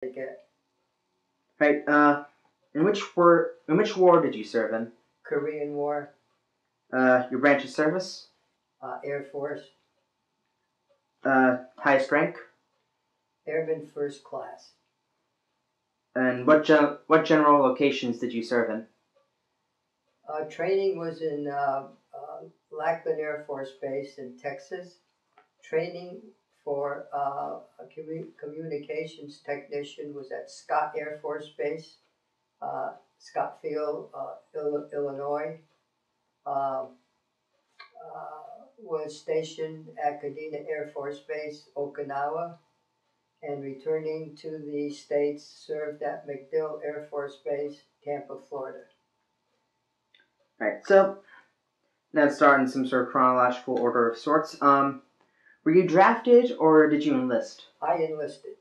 Connecticut. Right. In which war did you serve in? Korean War, Your branch of service? Air Force, Highest rank? Airman First Class. And what general locations did you serve in? Training was in Lackland Air Force Base in Texas. Training for a communications technician was at Scott Air Force Base, Scottsfield, Illinois. Uh, was stationed at Kadena Air Force Base, Okinawa, and returning to the States, served at MacDill Air Force Base, Tampa, Florida. Right. So now let's start in some sort of chronological order of sorts. Were you drafted or did you enlist? I enlisted.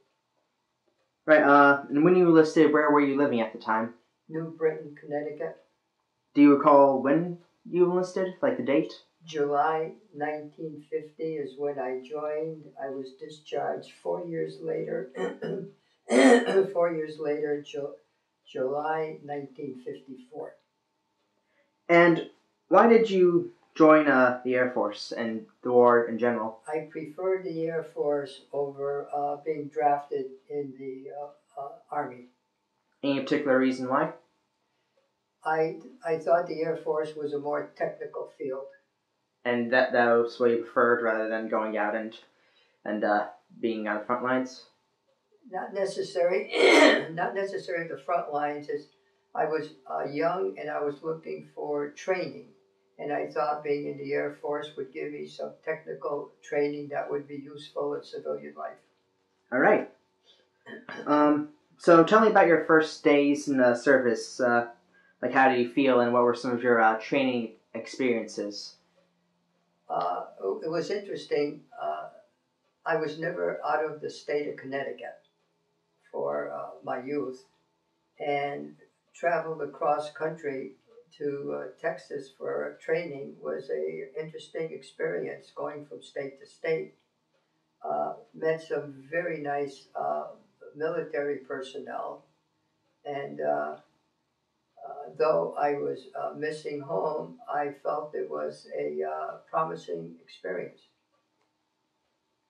Right. And when you enlisted, where were you living at the time? New Britain, Connecticut. Do you recall when you enlisted, like the date? July 1950 is when I joined. I was discharged 4 years later. 4 years later, July 1954. And why did you join the Air Force and the war in general? I preferred the Air Force over being drafted in the Army. Any particular reason why? I thought the Air Force was a more technical field. And that was what you preferred rather than going out and being on the front lines? Not necessary. Not necessarily the front lines. I was young and I was looking for training. And I thought being in the Air Force would give me some technical training that would be useful in civilian life. All right. So tell me about your first days in the service. Like, how did you feel and what were some of your training experiences? It was interesting. I was never out of the state of Connecticut for my youth, and traveled across country to Texas for training was a interesting experience. Going from state to state, met some very nice military personnel, and though I was missing home, I felt it was a promising experience.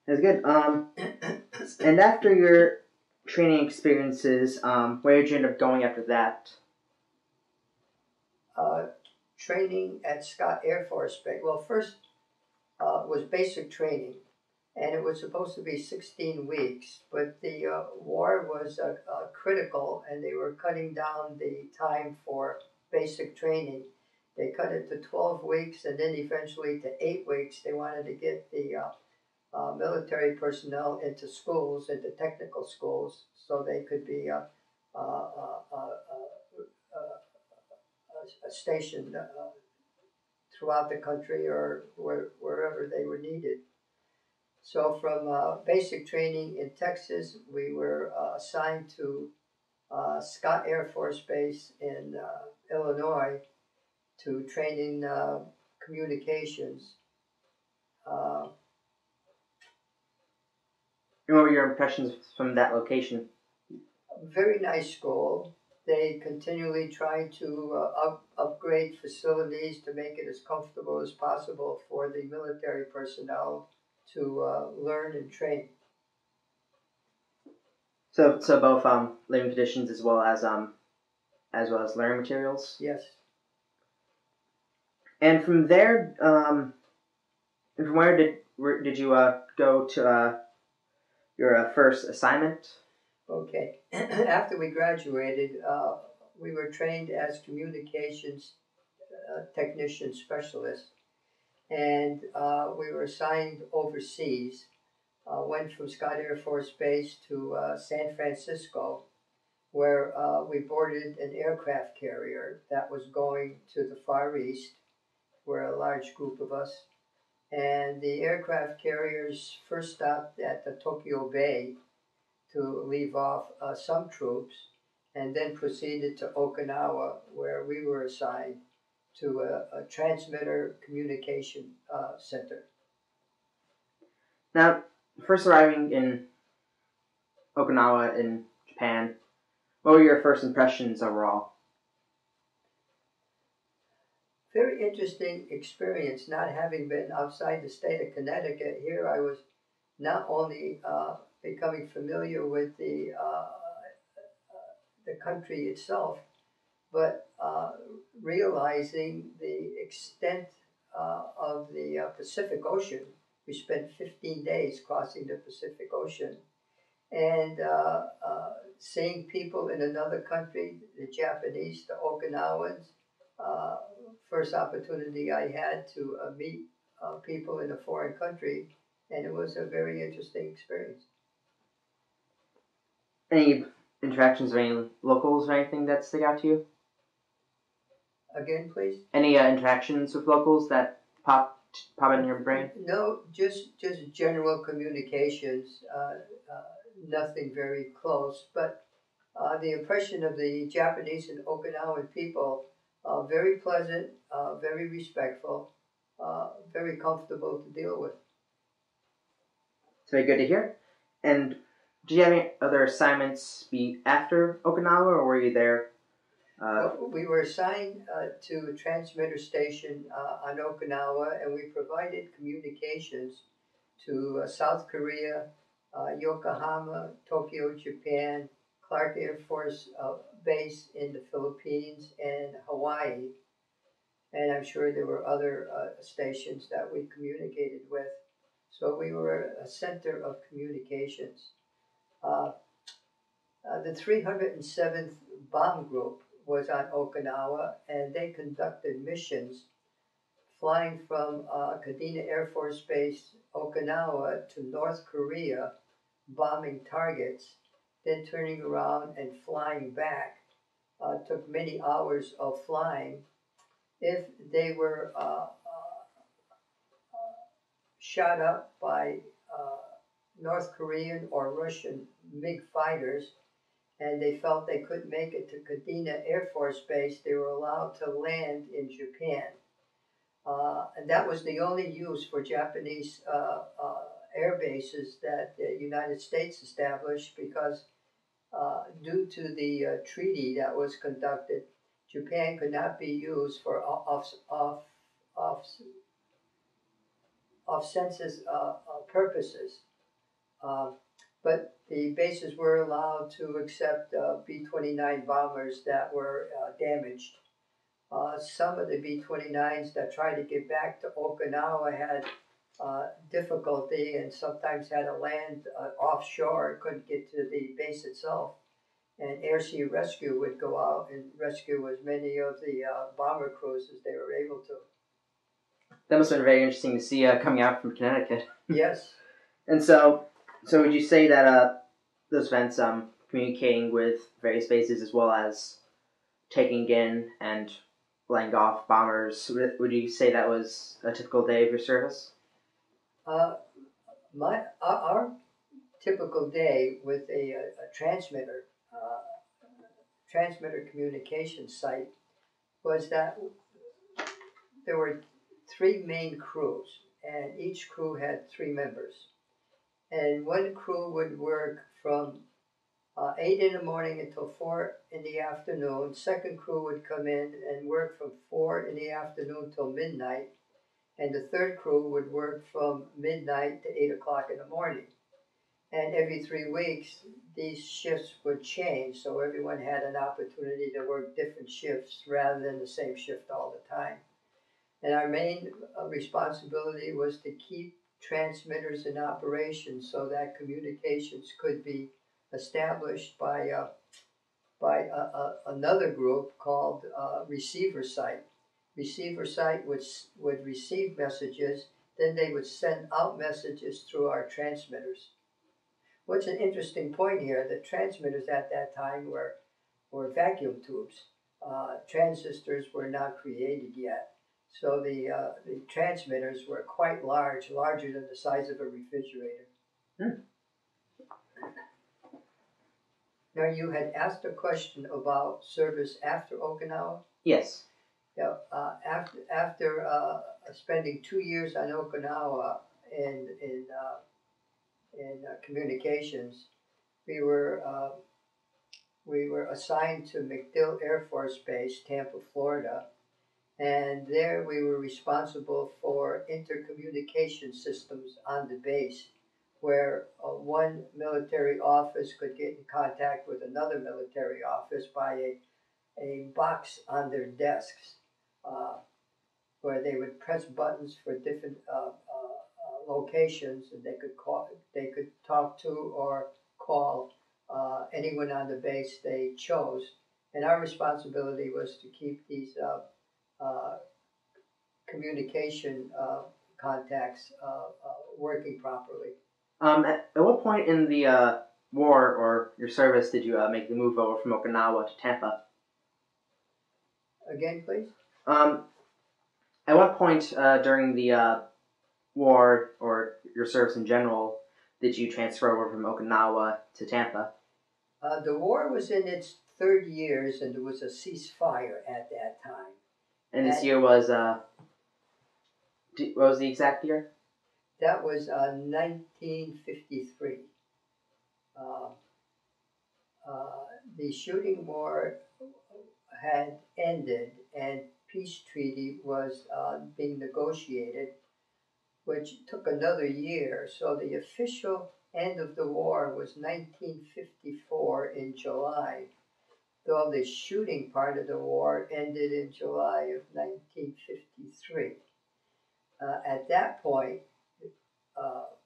That's good. And after your training experiences, where did you end up going after that? Training at Scott Air Force Base. Well, first was basic training, and it was supposed to be 16 weeks, but the war was critical, and they were cutting down the time for basic training. They cut it to 12 weeks, and then eventually to 8 weeks. They wanted to get the military personnel into schools, into technical schools, so they could be stationed throughout the country or wherever they were needed. So from basic training in Texas, we were assigned to Scott Air Force Base in Illinois to train in communications. And what were your impressions from that location? Very nice school. They continually try to upgrade facilities to make it as comfortable as possible for the military personnel to learn and train. So both living conditions as well as learning materials. Yes. And from there, from where did you go to your first assignment? Okay. After we graduated, we were trained as communications technician specialists, and we were assigned overseas. Went from Scott Air Force Base to San Francisco, where we boarded an aircraft carrier that was going to the Far East. We're a large group of us. And the aircraft carriers first stopped at the Tokyo Bay to leave off some troops, and then proceeded to Okinawa, where we were assigned to a transmitter communication center. Now, first arriving in Okinawa in Japan. What were your first impressions overall? Very interesting experience, not having been outside the state of Connecticut. Here I was not only becoming familiar with the country itself, but realizing the extent of the Pacific Ocean. We spent 15 days crossing the Pacific Ocean and seeing people in another country, the Japanese, the Okinawans. Uh, First opportunity I had to meet people in a foreign country, and it was a very interesting experience. Any interactions with any locals or anything that stick out to you? Again, please. Any interactions with locals that pop in your brain? No, just general communications. Nothing very close, but the impression of the Japanese and Okinawan people, very pleasant, very respectful, very comfortable to deal with. It's very good to hear. And did you have any other assignments be after Okinawa, or were you there? We were assigned to a transmitter station on Okinawa, and we provided communications to South Korea, Yokohama, Tokyo, Japan, Clark Air Force Base in the Philippines, and Hawaii. And I'm sure there were other stations that we communicated with. So we were a center of communications. The 307th Bomb Group was on Okinawa, and they conducted missions flying from Kadena Air Force Base, Okinawa, to North Korea, bombing targets, then turning around and flying back. Took many hours of flying. If they were shot up by North Korean or Russian MiG fighters, and they felt they couldn't make it to Kadena Air Force Base, they were allowed to land in Japan. And that was the only use for Japanese air bases that the United States established because due to the treaty that was conducted, Japan could not be used for off-census purposes. But the bases were allowed to accept B-29 bombers that were damaged. Some of the B-29s that tried to get back to Okinawa had difficulty and sometimes had to land offshore, couldn't get to the base itself. And Air Sea Rescue would go out and rescue as many of the bomber crews as they were able to. That must have been very interesting to see coming out from Connecticut. Yes. And so would you say that those events, communicating with various bases as well as taking in and laying off bombers, would you say that was a typical day of your service? Our typical day with a transmitter communication site was that there were three main crews, and each crew had three members. And one crew would work from 8 in the morning until 4 in the afternoon. Second crew would come in and work from 4 in the afternoon till midnight. And the third crew would work from midnight to 8 o'clock in the morning. And every 3 weeks, these shifts would change, so everyone had an opportunity to work different shifts rather than the same shift all the time. And our main responsibility was to keep transmitters in operation so that communications could be established by another group called receiver site. Receiver site would receive messages, then they would send out messages through our transmitters. What's an interesting point here, the transmitters at that time were vacuum tubes. Transistors were not created yet. So the transmitters were quite large, larger than the size of a refrigerator. Now, you had asked a question about service after Okinawa? Yes. Yeah, after spending 2 years on Okinawa in communications, we were we were assigned to MacDill Air Force Base, Tampa, Florida, and there we were responsible for intercommunication systems on the base, where one military office could get in contact with another military office by a box on their desks, uh, where they would press buttons for different locations, and they could talk to or call anyone on the base they chose. And our responsibility was to keep these uh, communication contacts working properly. At what point in the war or your service did you make the move over from Okinawa to Tampa? Again, please? At what point during the war or your service in general did you transfer over from Okinawa to Tampa? The war was in its third years, and there was a ceasefire at that time. And this year was, what was the exact year? That was 1953. The shooting war had ended, and peace treaty was being negotiated, which took another year. So the official end of the war was 1954 in July, though the shooting part of the war ended in July of 1953. At that point,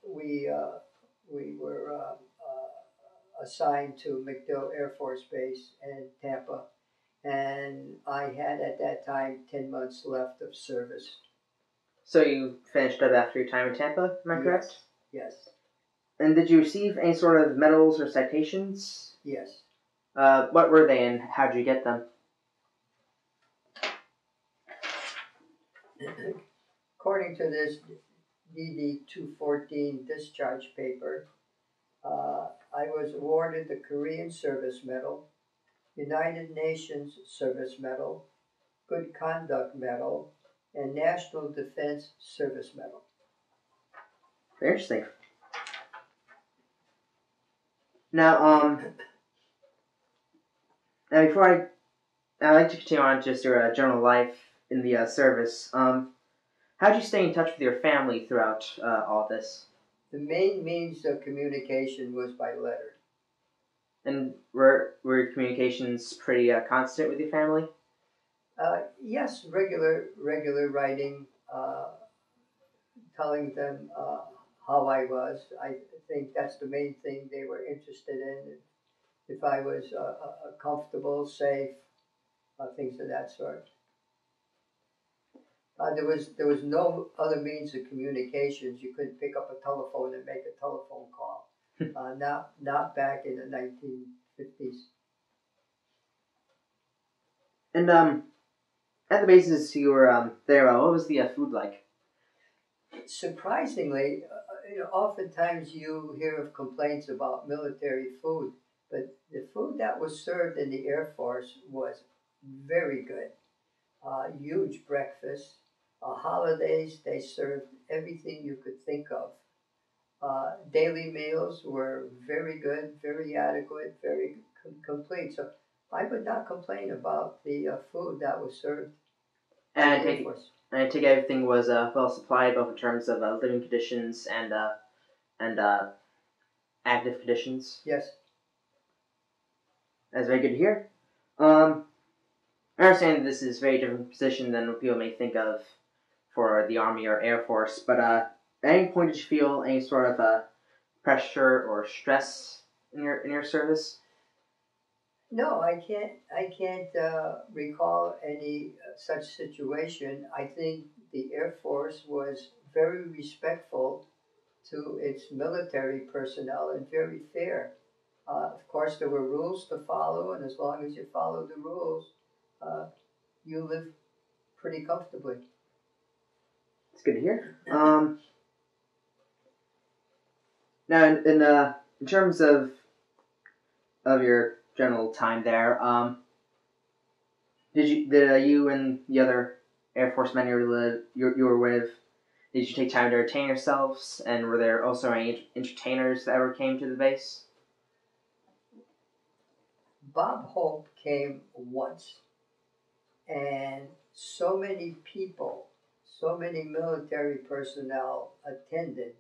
we were assigned to MacDill Air Force Base in Tampa, and I had at that time 10 months left of service. So you finished up after your time in Tampa, am I correct? Yes. And did you receive any sort of medals or citations? Yes. What were they and how did you get them? According to this DD 214 discharge paper, I was awarded the Korean Service Medal, United Nations Service Medal, Good Conduct Medal, and National Defense Service Medal. Very interesting. Now, before I'd like to continue on just your general life in the service. How did you stay in touch with your family throughout all this? The main means of communication was by letter. And were your communications pretty constant with your family? Yes, regular writing, telling them how I was. I think that's the main thing they were interested in. If I was comfortable, safe, things of that sort. There was no other means of communications. You couldn't pick up a telephone and make a telephone call. Not back in the 1950s. And at the bases you were there, what was the food like? Surprisingly, oftentimes you hear of complaints about military food, but the food that was served in the Air Force was very good. Huge breakfast. Holidays, they served everything you could think of. Daily meals were very good, very adequate, very complete. So I would not complain about the food that was served in the Air Force. And I take everything was well supplied, both in terms of living conditions and active conditions. Yes. That's very good to hear. I understand this is a very different position than what people may think of for the Army or Air Force, but at any point did you feel any sort of pressure or stress in your service? No, I can't recall any such situation. I think the Air Force was very respectful to its military personnel and very fair. Of course, there were rules to follow, and as long as you followed the rules, you live pretty comfortably. It's good to hear. Now, in terms of your general time there, did you and the other Air Force men you were with, did you take time to entertain yourselves? And were there also any entertainers that ever came to the base? Bob Hope came once, and so many people, so many military personnel attended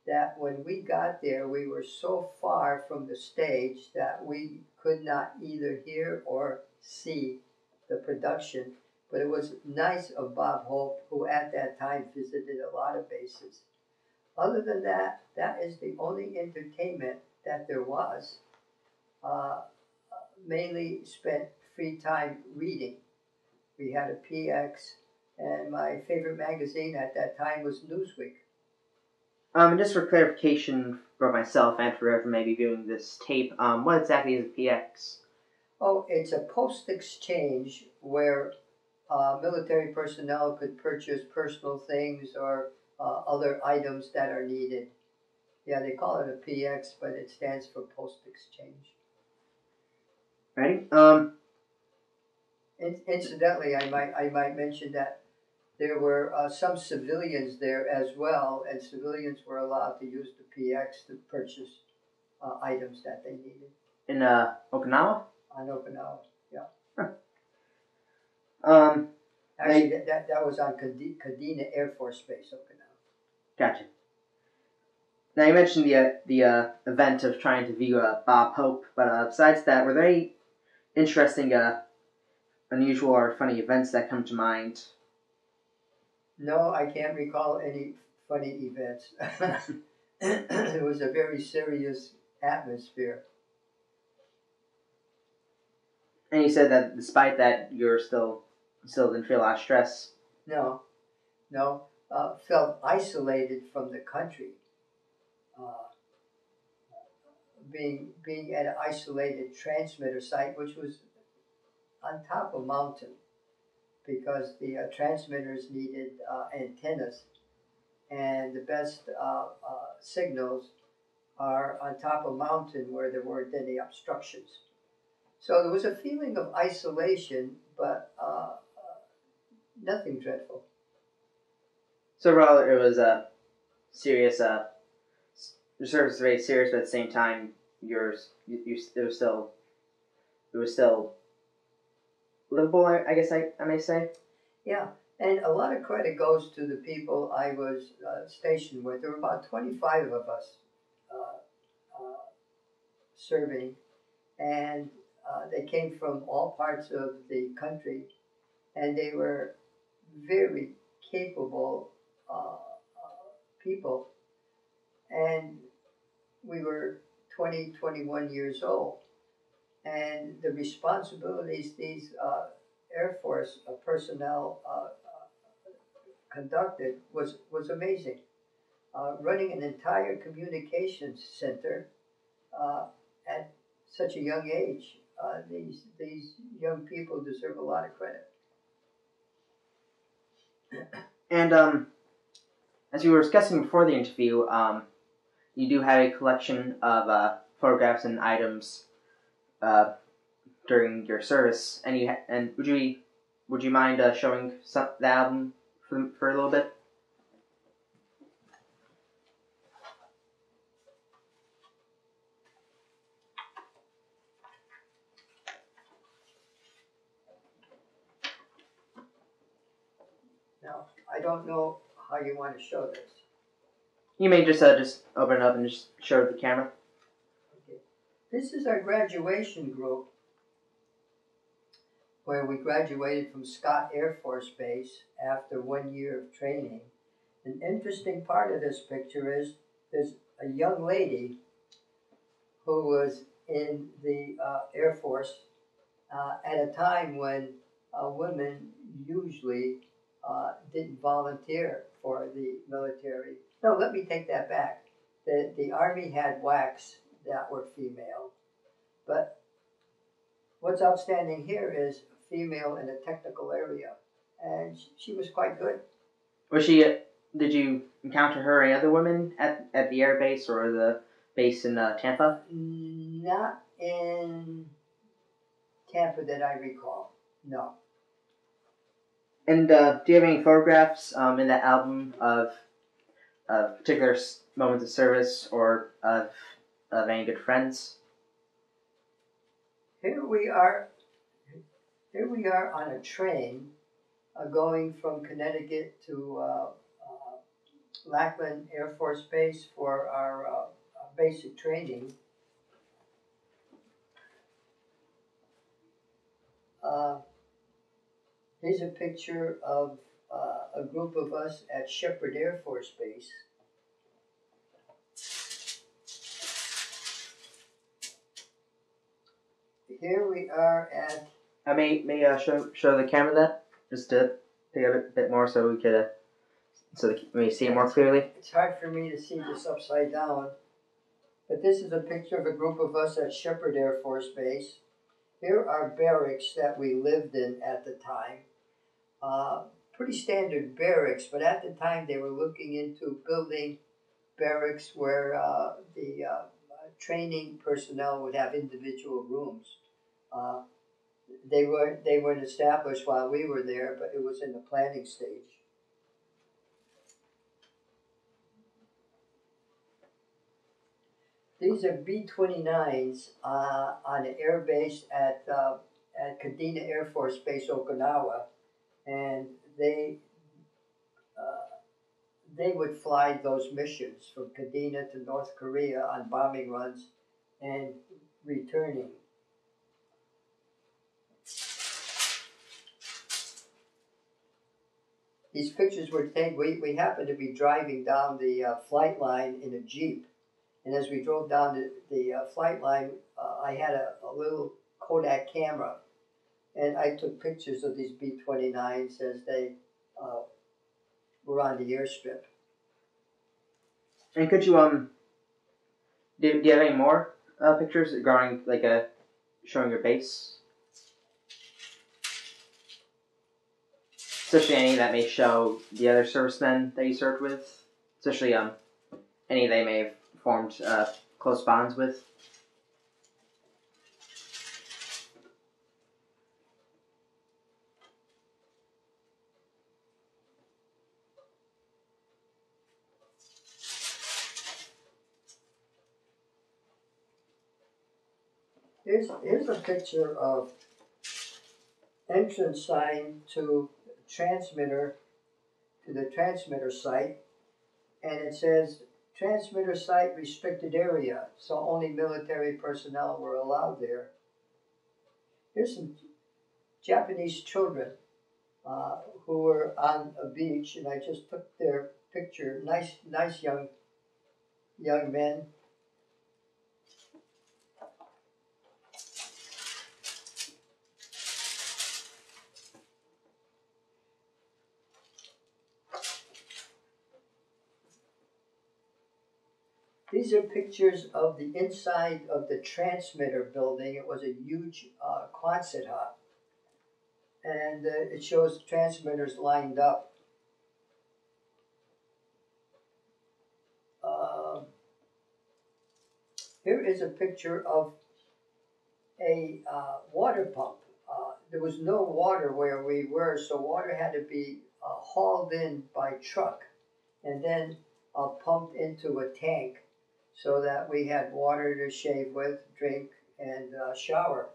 that when we got there, we were so far from the stage that we could not either hear or see the production. But it was nice of Bob Hope, who at that time visited a lot of bases. Other than that, that is the only entertainment that there was. Uh, Mainly spent free time reading. We had a PX, and my favorite magazine at that time was Newsweek. Just for clarification for myself and for whoever may be viewing this tape, what exactly is a PX? Oh, it's a post exchange where military personnel could purchase personal things or other items that are needed. Yeah, they call it a PX, but it stands for post exchange. Ready? Incidentally, I might mention that there were some civilians there as well, and civilians were allowed to use the PX to purchase items that they needed. In Okinawa? On Okinawa, yeah. Huh. Actually, that was on Kadena Air Force Base, Okinawa. Gotcha. Now you mentioned the event of trying to view Bob Hope, but besides that, were there any interesting, unusual, or funny events that come to mind? No, I can't recall any funny events. It was a very serious atmosphere. And you said that despite that, you're still didn't feel a lot of stress. No, felt isolated from the country. Being at an isolated transmitter site, which was on top of a mountain, because the transmitters needed antennas, and the best signals are on top of a mountain where there weren't any obstructions. So there was a feeling of isolation, but nothing dreadful. So overall, it was a serious. The service was very serious, but at the same time, it was still livable. I guess I may say. Yeah, and a lot of credit goes to the people I was stationed with. There were about 25 of us serving, and they came from all parts of the country, and they were very capable people. And we were 20, 21 years old. And the responsibilities these Air Force personnel conducted was amazing. Running an entire communications center at such a young age, these young people deserve a lot of credit. And as we were discussing before the interview, you do have a collection of photographs and items during your service, and would you mind showing the album for a little bit? Now, I don't know how you want to show this. You may just open it up and just show the camera. Okay. This is our graduation group, where we graduated from Scott Air Force Base after 1 year of training. An interesting part of this picture is there's a young lady who was in the Air Force at a time when women usually didn't volunteer for the military. No, let me take that back. The Army had WACs that were female, but what's outstanding here is a female in a technical area, and she was quite good. Was she? Did you encounter her or any other women at the air base or the base in Tampa? Not in Tampa that I recall. No. And do you have any photographs in that album of particular moments of service or of any good friends? Here we are. Here we are on a train going from Connecticut to Lackland Air Force Base for our basic training. Uh, Here's a picture of a group of us at Shepherd Air Force Base. Here we are at. I may show the camera that just to take a bit more so we could so that we see it more clearly. It's hard for me to see this upside down, but this is a picture of a group of us at Shepherd Air Force Base. Here are barracks that we lived in at the time. Pretty standard barracks, but at the time they were looking into building barracks where the training personnel would have individual rooms. They weren't established while we were there, but it was in the planning stage. These are B-29s on an air base at Kadena Air Force Base, Okinawa, and they would fly those missions from Kadena to North Korea on bombing runs and returning. These pictures were taken. We happened to be driving down the flight line in a Jeep. And as we drove down the flight line, I had a little Kodak camera. And I took pictures of these B-29s as they were on the airstrip. And could you do you have any more pictures regarding showing your base? Especially any that may show the other servicemen that you served with, especially any they may have formed close bonds with. Here's a picture of entrance sign to the transmitter site, and it says transmitter site restricted area, so only military personnel were allowed there. Here's some Japanese children who were on a beach, and I just took their picture. Nice young men. These are pictures of the inside of the transmitter building. It was a huge Quonset hut. And it shows transmitters lined up. Here is a picture of a water pump. There was no water where we were, so water had to be hauled in by truck and then pumped into a tank, so that we had water to shave with, drink, and shower.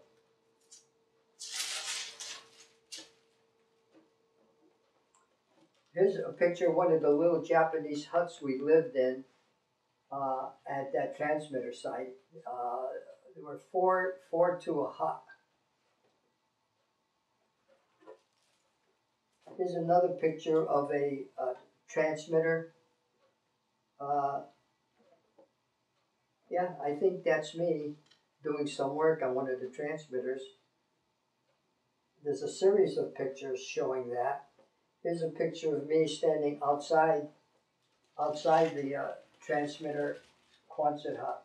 Here's a picture of one of the little Japanese huts we lived in at that transmitter site. There were four to a hut. Here's another picture of a transmitter. Yeah, I think that's me doing some work on one of the transmitters. There's a series of pictures showing that. Here's a picture of me standing outside the transmitter Quonset hut.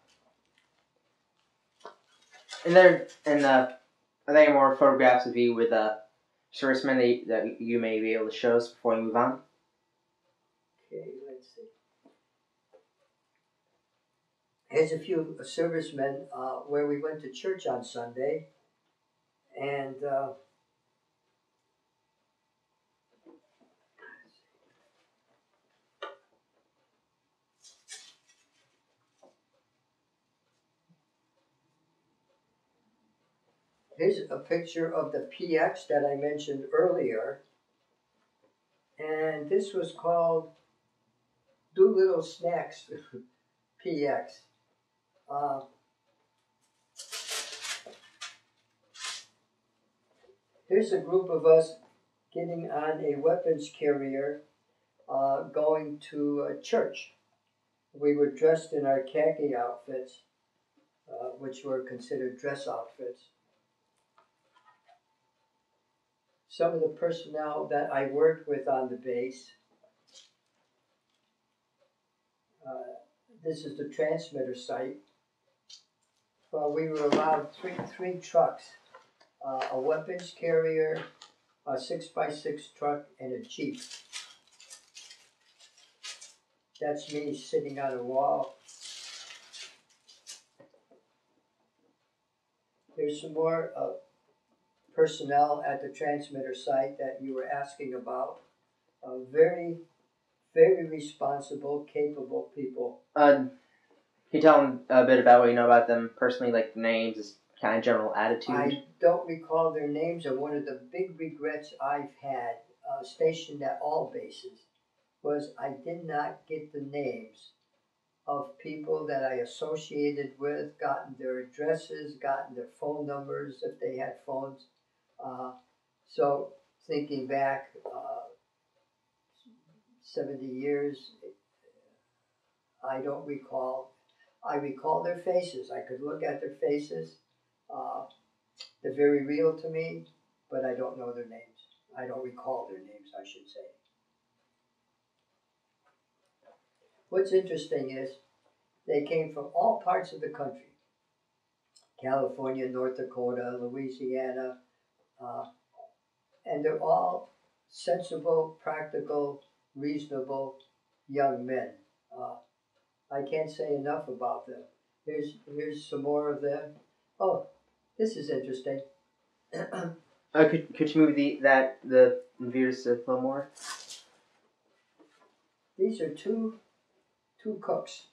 And are there any more photographs of you with servicemen that you may be able to show us before we move on? Okay, let's see. Here's a few servicemen where we went to church on Sunday, and Here's a picture of the PX that I mentioned earlier. And this was called Doolittle Snacks PX. Uh, here's a group of us getting on a weapons carrier going to a church. We were dressed in our khaki outfits, which were considered dress outfits. Some of the personnel that I worked with on the base. This is the transmitter site. Well, we were allowed three trucks, a weapons carrier, a 6x6 truck, and a Jeep. That's me sitting on a wall. There's some more personnel at the transmitter site that you were asking about. Very, very responsible, capable people. Can you tell them a bit about what you know about them personally, like the names, this kind of general attitude? I don't recall their names, and one of the big regrets I've had, stationed at all bases, was I did not get the names of people that I associated with, gotten their addresses, gotten their phone numbers if they had phones. So thinking back 70 years, I don't recall. I recall their faces. I could look at their faces. They're very real to me, but I don't know their names. I don't recall their names, I should say. What's interesting is they came from all parts of the country. California, North Dakota, Louisiana, and they're all sensible, practical, reasonable young men. I can't say enough about them. Here's some more of them. Oh, this is interesting. Could you move the viewers a little more? These are two cooks.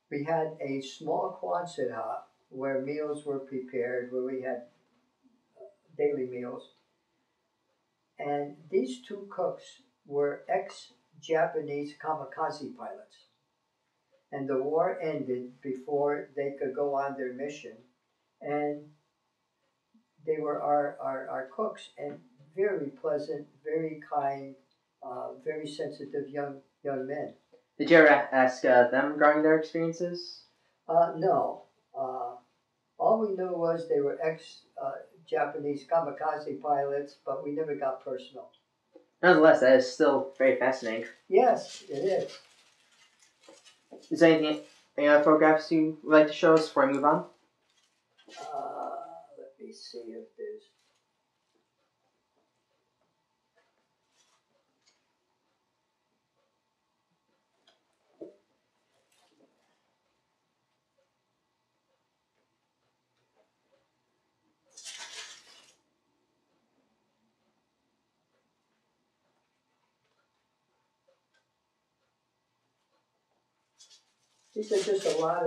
We had a small Quonset hut where meals were prepared, where we had daily meals. And these two cooks were ex-Japanese kamikaze pilots. And the war ended before they could go on their mission. And they were our cooks, and very pleasant, very kind, very sensitive young men. Did you ever ask them regarding their experiences? No. All we knew was they were ex-Japanese kamikaze pilots, but we never got personal. Nonetheless, that is still very fascinating. Yes, it is. Is there any other photographs you would like to show us before we move on? Let me see if there's... These are just a lot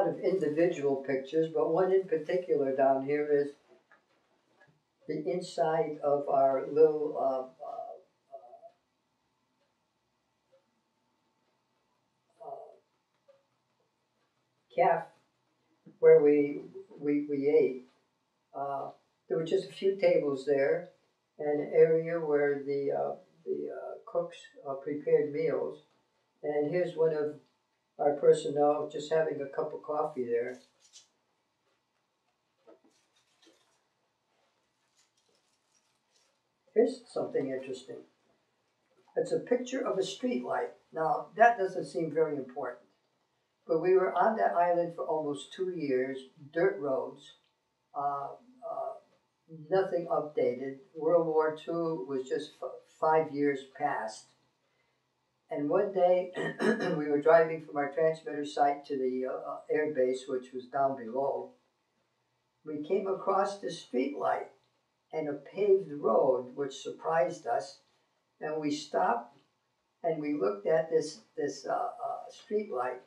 of individual pictures, but one in particular down here is the inside of our little cafe where we ate. There were just a few tables there, and an area where the cooks prepared meals. And here's one of our personnel just having a cup of coffee there. Here's something interesting. It's a picture of a street light. Now, that doesn't seem very important. But we were on that island for almost 2 years, dirt roads, nothing updated. World War II was just 5 years past. And one day, we were driving from our transmitter site to the air base, which was down below. We came across the street light and a paved road, which surprised us. And we stopped and we looked at this street light,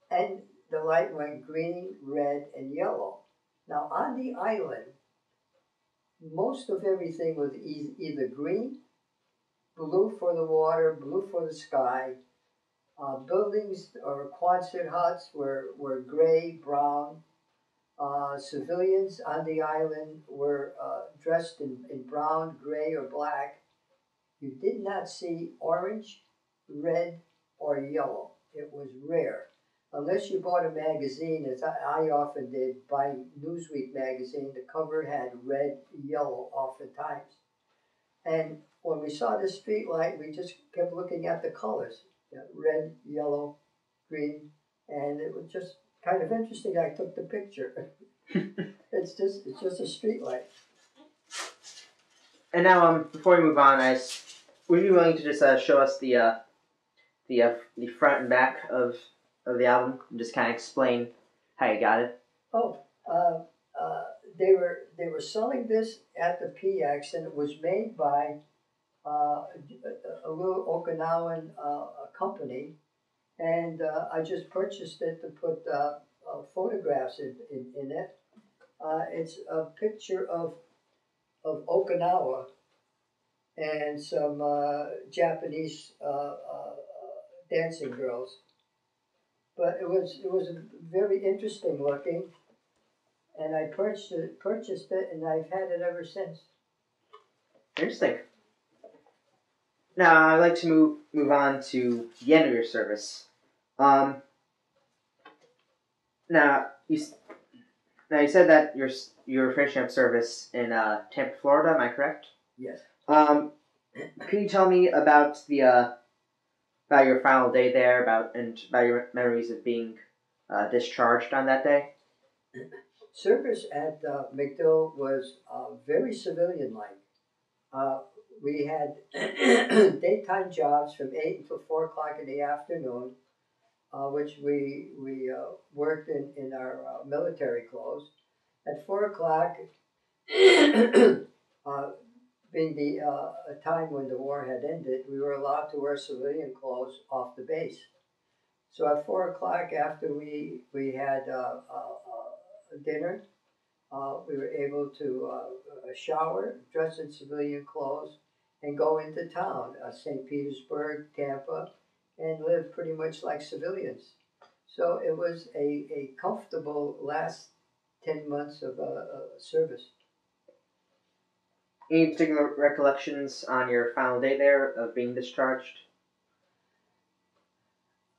and the light went green, red, and yellow. Now on the island, most of everything was either green, blue for the water, blue for the sky. Buildings or Quonset huts were gray, brown. Civilians on the island were dressed in brown, gray, or black. You did not see orange, red, or yellow. It was rare. Unless you bought a magazine, as I often did, buy Newsweek magazine, the cover had red, yellow oftentimes. And when we saw the street light, we just kept looking at the colors, red, yellow, green, and it was just kind of interesting. I took the picture. It's just a street light. And now, before we move on, would you be willing to just show us the front and back of the album and just kind of explain how you got it? Oh, they were selling this at the PX, and it was made by a little Okinawan company, and I just purchased it to put photographs in it. It's a picture of Okinawa and some Japanese dancing girls. But it was very interesting looking, and I purchased it, and I've had it ever since. Interesting. Now I'd like to move on to the end of your service. Now you said that you're finishing up service in Tampa, Florida. Am I correct? Yes. Can you tell me about about your final day there, about your memories of being discharged on that day? Service at MacDill was very civilian-like. We had daytime jobs from 8 until 4 o'clock in the afternoon, which we worked in our military clothes. At 4 o'clock, being the time when the war had ended, we were allowed to wear civilian clothes off the base. So at 4 o'clock, after we had dinner, we were able to shower, dress in civilian clothes, and go into town, St. Petersburg, Tampa, and live pretty much like civilians. So it was a comfortable last 10 months of service. Any particular recollections on your final day there of being discharged?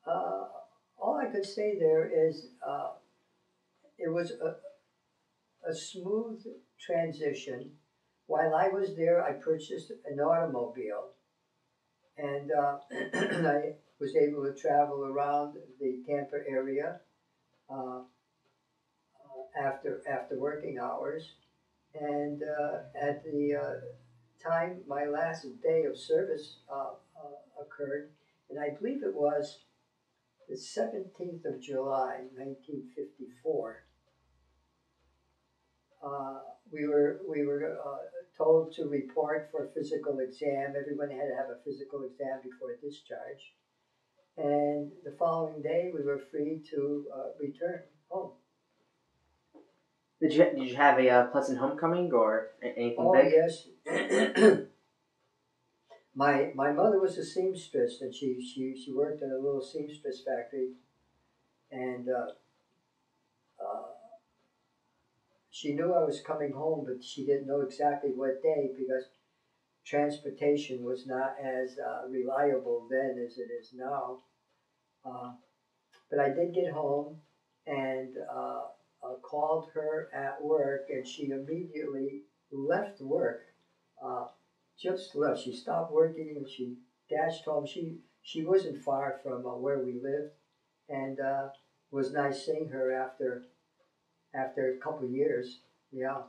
All I could say there is it was a smooth transition. While I was there, I purchased an automobile, and I was able to travel around the Tampa area after working hours. And at the time my last day of service occurred, and I believe it was the 17th of July, 1954. We were told to report for a physical exam. Everyone had to have a physical exam before discharge. And the following day, we were free to return home. Did you have a pleasant homecoming or anything Oh, big? yes. My mother was a seamstress, and she worked in a little seamstress factory, and she knew I was coming home, but she didn't know exactly what day because transportation was not as reliable then as it is now. But I did get home and called her at work, and she immediately left work. Just left. She stopped working and she dashed home. She wasn't far from where we lived, and it was nice seeing her after a couple of years. Yeah.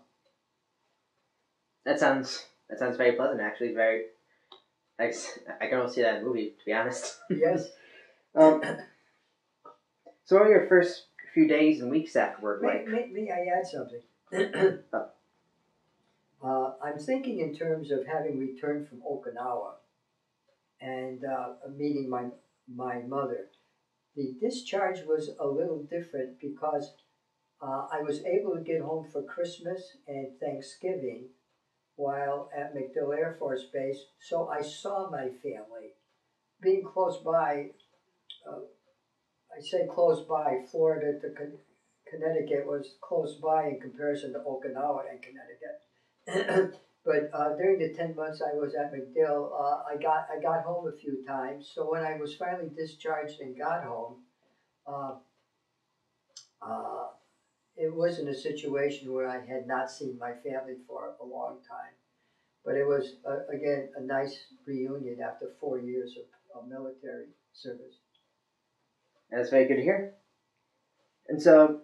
That sounds very pleasant. Actually, very. I can almost see that in a movie, to be honest. Yes. So, what were your first few days and weeks after work like? May I add something? I'm thinking in terms of having returned from Okinawa and meeting my mother. The discharge was a little different because I was able to get home for Christmas and Thanksgiving while at MacDill Air Force Base, so I saw my family. Being close by, uh, I say close by, Florida to Connecticut was close by in comparison to Okinawa and Connecticut. But during the 10 months I was at MacDill, I got home a few times. So when I was finally discharged and got home, uh, uh, it wasn't a situation where I had not seen my family for a long time. But it was again a nice reunion after 4 years of military service. That's very good to hear. And so,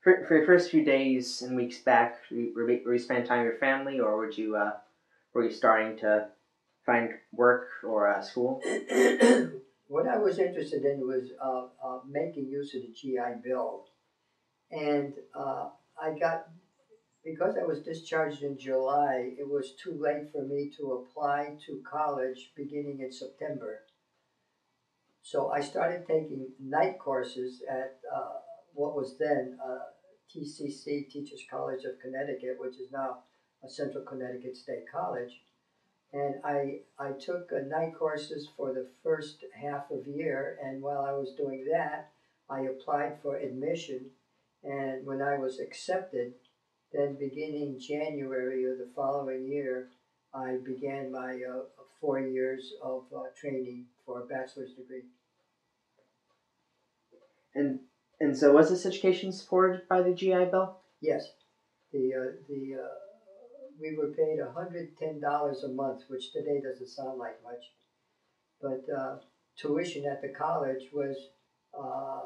for your first few days and weeks back, were you spending time with your family, or were you starting to find work or school? What I was interested in was making use of the GI Bill, and I got because I was discharged in July. It was too late for me to apply to college beginning in September. So I started taking night courses at what was then TCC, Teachers College of Connecticut, which is now a Central Connecticut State College. And I took night courses for the first half of the year. And while I was doing that, I applied for admission. And when I was accepted, then beginning January of the following year, I began my 4 years of training for a bachelor's degree. And and so, was this education supported by the GI Bill? Yes, the we were paid $110 a month, which today doesn't sound like much, but tuition at the college was uh,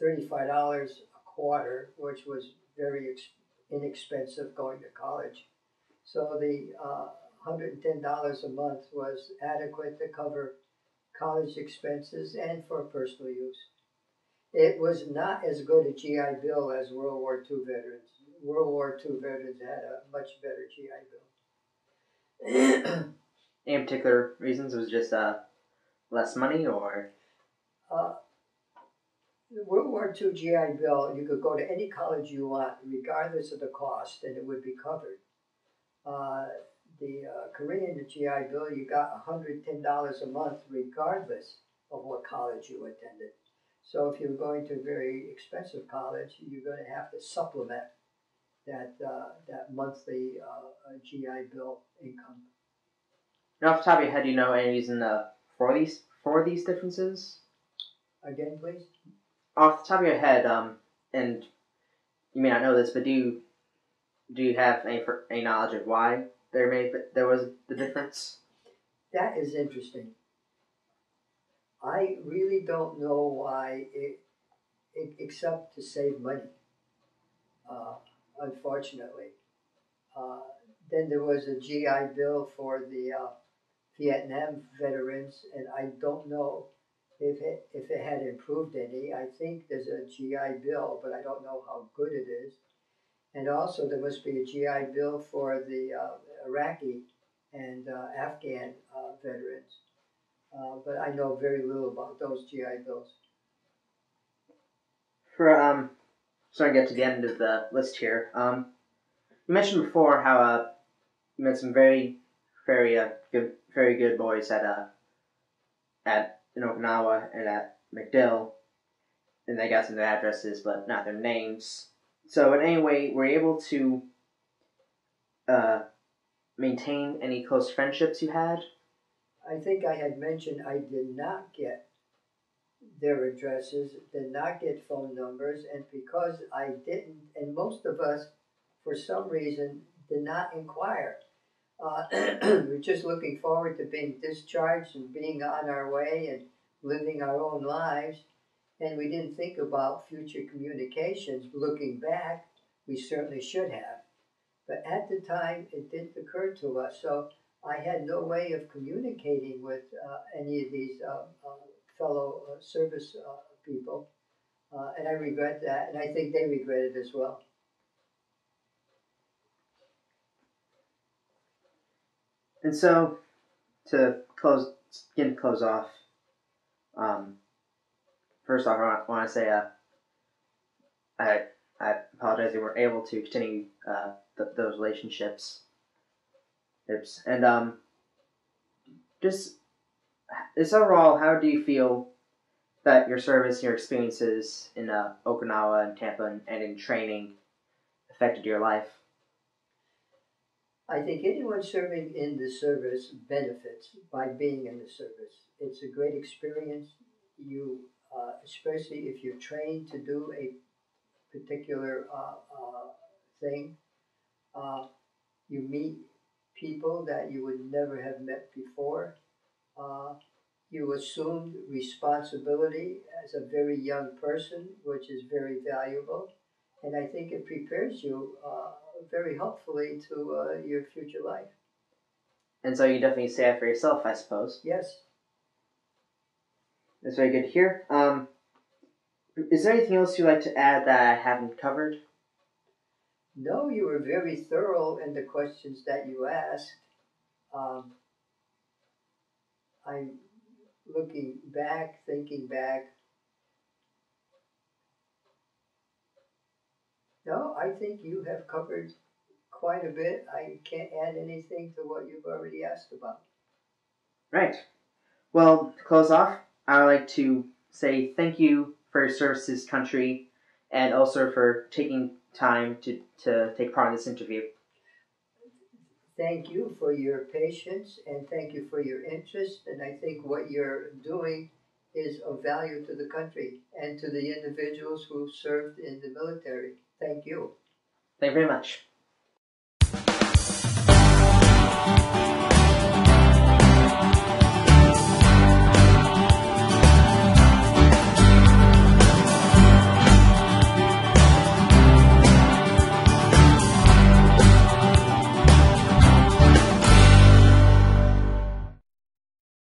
$35 a quarter, which was very inexpensive going to college. So the $110 a month was adequate to cover college expenses and for personal use. It was not as good a GI Bill as World War II veterans. World War II veterans had a much better GI Bill. Any particular reasons? It was just less money, or uh, the World War II GI Bill, you could go to any college you want, regardless of the cost, and it would be covered. Uh, the Korean GI Bill, you got $110 a month, regardless of what college you attended. So if you're going to a very expensive college, you're going to have to supplement that monthly GI Bill income. and off the top of your head, do you know any reason for these differences? Again, please. Off the top of your head, and you may not know this, but do you have any knowledge of why there was the difference? That is interesting. I really don't know why, except to save money. Uh, Unfortunately, uh, then there was a GI Bill for the Vietnam veterans, and I don't know if it had improved any. I think there's a GI Bill, but I don't know how good it is. And also, there must be a GI Bill for the Iraqi and Afghan veterans. But I know very little about those GI Bills. For so I get to the end of the list here. You mentioned before how you met some very good boys at in Okinawa and at MacDill, and they got some of their addresses, but not their names. So in any way, were you able to uh, maintain any close friendships you had? I think I had mentioned I did not get their addresses, did not get phone numbers, and because I didn't, and most of us, for some reason, did not inquire. We're just looking forward to being discharged and being on our way and living our own lives. And we didn't think about future communications. Looking back, we certainly should have. But at the time, it didn't occur to us. So I had no way of communicating with any of these fellow service people. And I regret that. And I think they regret it as well. And so, to close off, first off, I want to say I apologize we weren't able to continue those relationships. And just overall, how do you feel that your service and your experiences in Okinawa and Tampa and in training affected your life? I think anyone serving in the service benefits by being in the service. It's a great experience. You, especially if you're trained to do a particular thing, uh, you meet people that you would never have met before. Uh, you assumed responsibility as a very young person, which is very valuable. And I think it prepares you very helpfully to your future life. And so you definitely say that for yourself, I suppose. Yes. That's very good to hear. Is there anything else you'd like to add that I haven't covered? No, you were very thorough in the questions that you asked. Um, I'm looking back, thinking back. No, I think you have covered quite a bit. I can't add anything to what you've already asked about. Right. Well, to close off, I would like to say thank you for your service to this country and also for taking time to take part in this interview. Thank you for your patience and thank you for your interest. And I think what you're doing is of value to the country and to the individuals who served in the military. Thank you. Thank you very much.